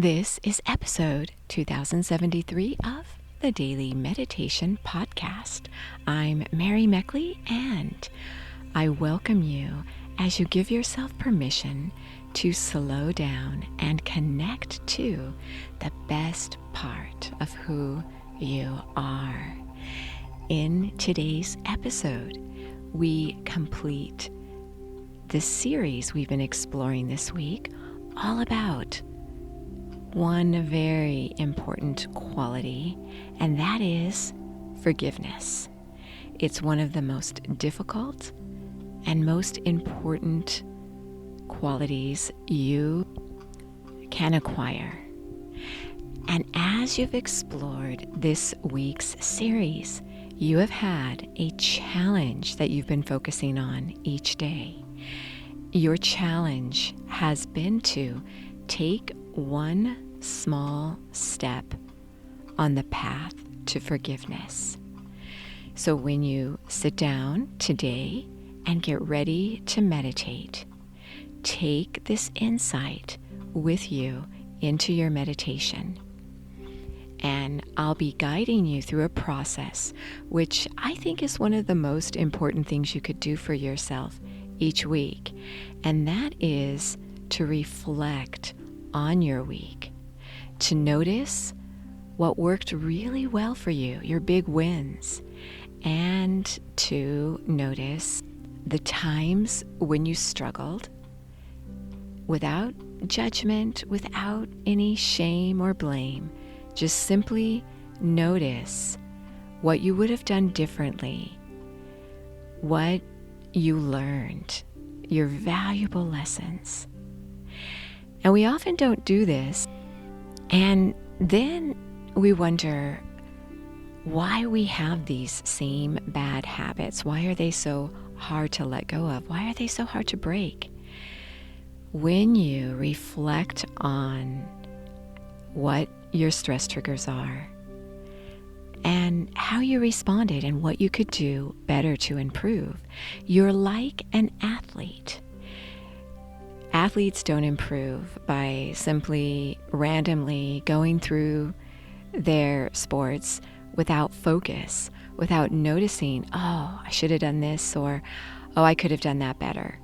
This is episode 2073 of the Daily Meditation Podcast. I'm Mary Meckley, and I welcome you as you give yourself permission to slow down and connect to the best part of who you are. In today's episode, we complete the series we've been exploring this week, all about one very important quality, and that is forgiveness. It's one of the most difficult and most important qualities you can acquire. And as you've explored this week's series, you have had a challenge that you've been focusing on each day. Your challenge has been to take one small step on the path to forgiveness. So when you sit down today and get ready to meditate, take this insight with you into your meditation. And I'll be guiding you through a process, which I think is one of the most important things you could do for yourself each week. And that is to reflect on your week, to notice what worked really well for you, your big wins, and to notice the times when you struggled without judgment, without any shame or blame. Just simply notice what you would have done differently, what you learned, your valuable lessons. And we often don't do this, and then we wonder why we have these same bad habits. Why are they so hard to let go of? Why are they so hard to break? When you reflect on what your stress triggers are and how you responded and what you could do better to improve, you're like an athlete. Athletes don't improve by simply randomly going through their sports without focus, without noticing, oh, I should have done this, or, oh, I could have done that better.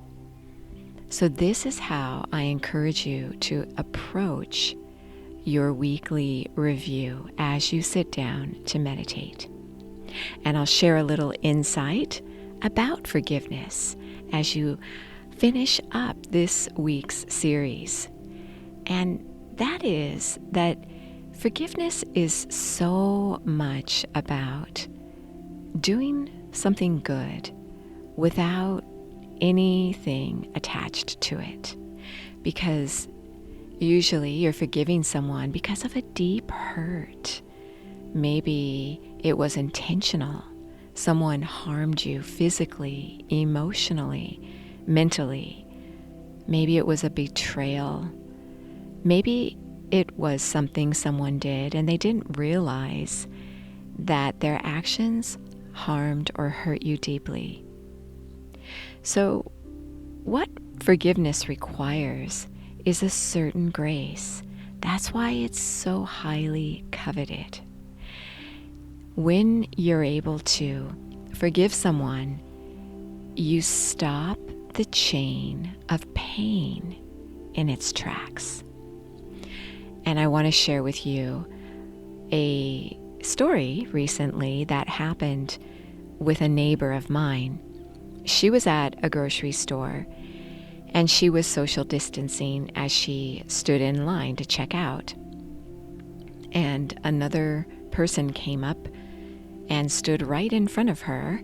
So this is how I encourage you to approach your weekly review as you sit down to meditate. And I'll share a little insight about forgiveness as you finish up this week's series. And that is that forgiveness is so much about doing something good without anything attached to it. Because usually you're forgiving someone because of a deep hurt. Maybe it was intentional. Someone harmed you physically, emotionally, mentally. Maybe it was a betrayal. Maybe it was something someone did and they didn't realize that their actions harmed or hurt you deeply. So what forgiveness requires is a certain grace. That's why it's so highly coveted. When you're able to forgive someone, you stop the chain of pain in its tracks. And I want to share with you a story recently that happened with a neighbor of mine. She was at a grocery store and she was social distancing as she stood in line to check out. And another person came up and stood right in front of her.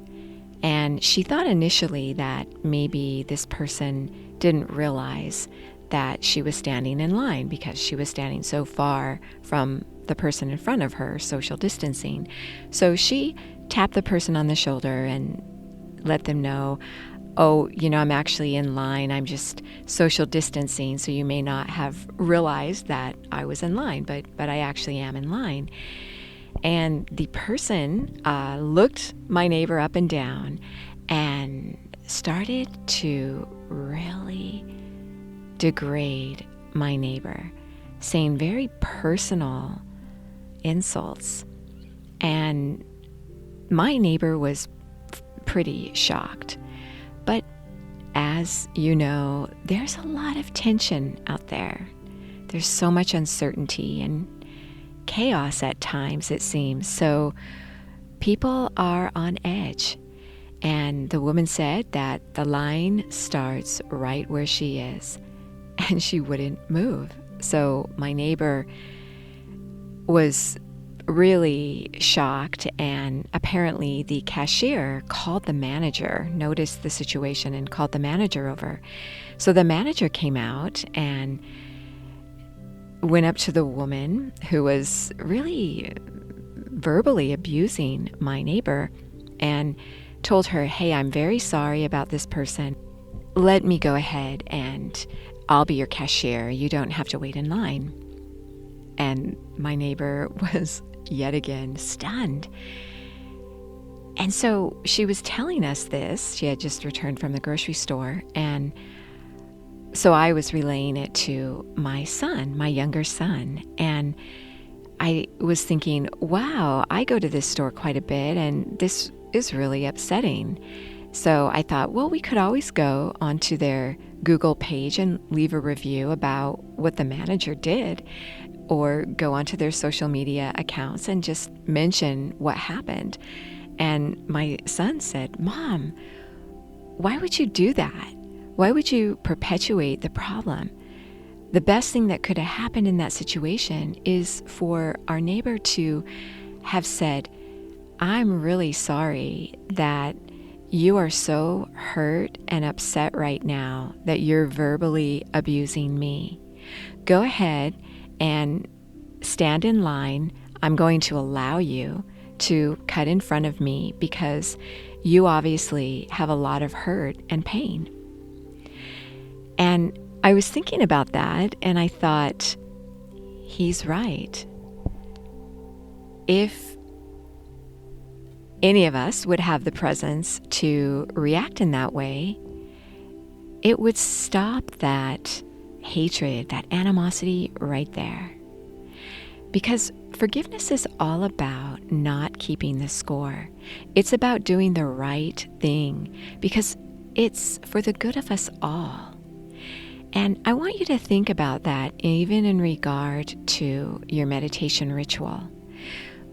And she thought initially that maybe this person didn't realize that she was standing in line because she was standing so far from the person in front of her, social distancing. So she tapped the person on the shoulder and let them know, oh, I'm actually in line. I'm just social distancing, so you may not have realized that I was in line, but I actually am in line. And the person looked my neighbor up and down and started to really degrade my neighbor, saying very personal insults. And my neighbor was pretty shocked. But as you know, there's a lot of tension out there. There's so much uncertainty and chaos at times, it seems. So people are on edge. And the woman said that the line starts right where she is, and she wouldn't move. So my neighbor was really shocked, and apparently the cashier called the manager, noticed the situation and called the manager over. So the manager came out and went up to the woman who was really verbally abusing my neighbor and told her, "Hey, I'm very sorry about this person. Let me go ahead and I'll be your cashier. You don't have to wait in line." And my neighbor was yet again stunned. And so she was telling us this. She had just returned from the grocery store. And so I was relaying it to my son, my younger son. And I was thinking, wow, I go to this store quite a bit, and this is really upsetting. So I thought, well, we could always go onto their Google page and leave a review about what the manager did, or go onto their social media accounts and just mention what happened. And my son said, "Mom, why would you do that? Why would you perpetuate the problem? The best thing that could have happened in that situation is for our neighbor to have said, 'I'm really sorry that you are so hurt and upset right now that you're verbally abusing me. Go ahead and stand in line. I'm going to allow you to cut in front of me because you obviously have a lot of hurt and pain.'" And I was thinking about that, and I thought, he's right. If any of us would have the presence to react in that way, it would stop that hatred, that animosity right there. Because forgiveness is all about not keeping the score. It's about doing the right thing because it's for the good of us all. And I want you to think about that even in regard to your meditation ritual.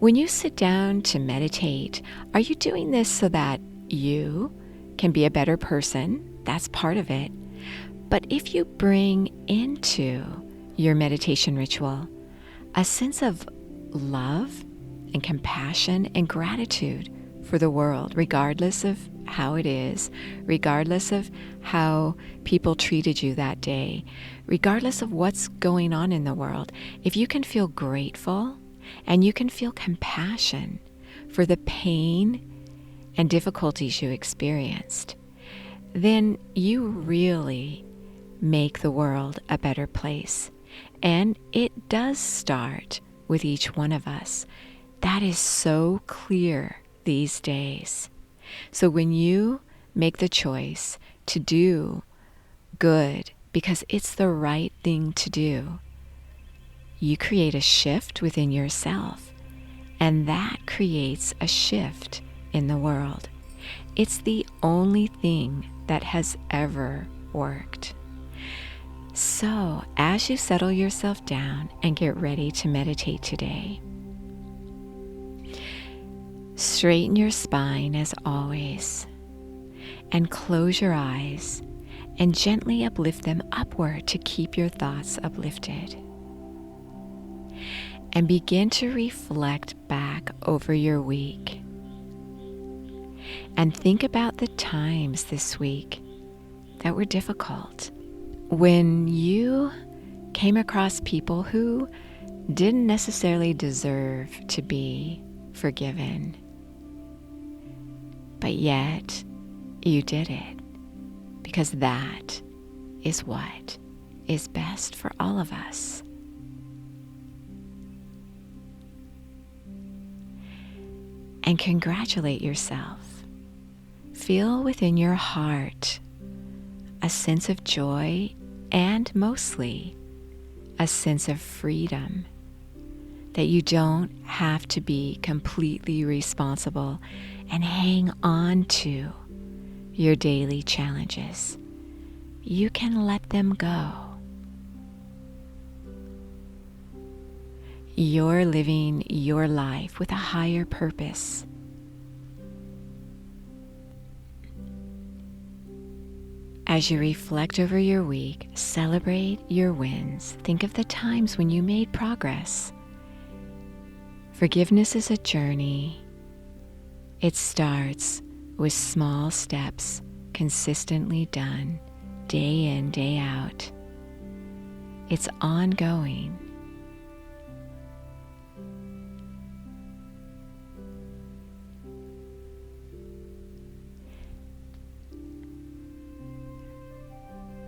When you sit down to meditate, are you doing this so that you can be a better person? That's part of it. But if you bring into your meditation ritual a sense of love and compassion and gratitude for the world, regardless of how it is, regardless of how people treated you that day, regardless of what's going on in the world, if you can feel grateful and you can feel compassion for the pain and difficulties you experienced, then you really make the world a better place. And it does start with each one of us. That is so clear these days. So when you make the choice to do good because it's the right thing to do, you create a shift within yourself, and that creates a shift in the world. It's the only thing that has ever worked. So, as you settle yourself down and get ready to meditate today, straighten your spine as always, and close your eyes and gently uplift them upward to keep your thoughts uplifted. And begin to reflect back over your week. And think about the times this week that were difficult, when you came across people who didn't necessarily deserve to be forgiven, but yet you did it because that is what is best for all of us. And congratulate yourself. Feel within your heart a sense of joy and mostly a sense of freedom, that you don't have to be completely responsible and hang on to your daily challenges. You can let them go. You're living your life with a higher purpose. As you reflect over your week, celebrate your wins. Think of the times when you made progress. Forgiveness is a journey. It starts with small steps consistently done, day in, day out. It's ongoing.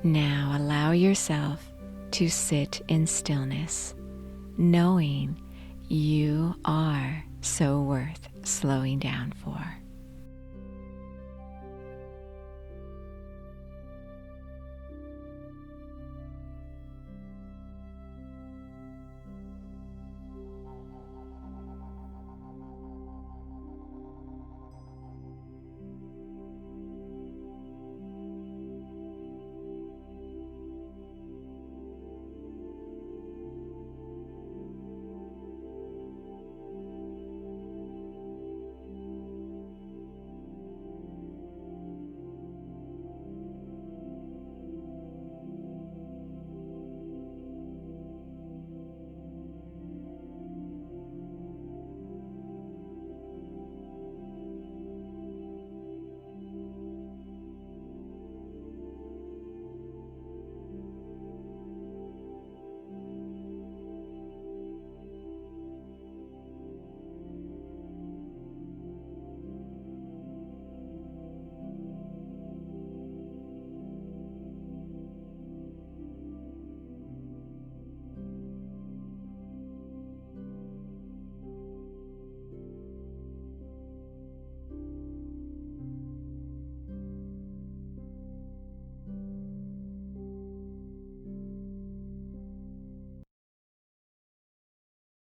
Now allow yourself to sit in stillness, knowing you are so worth slowing down for.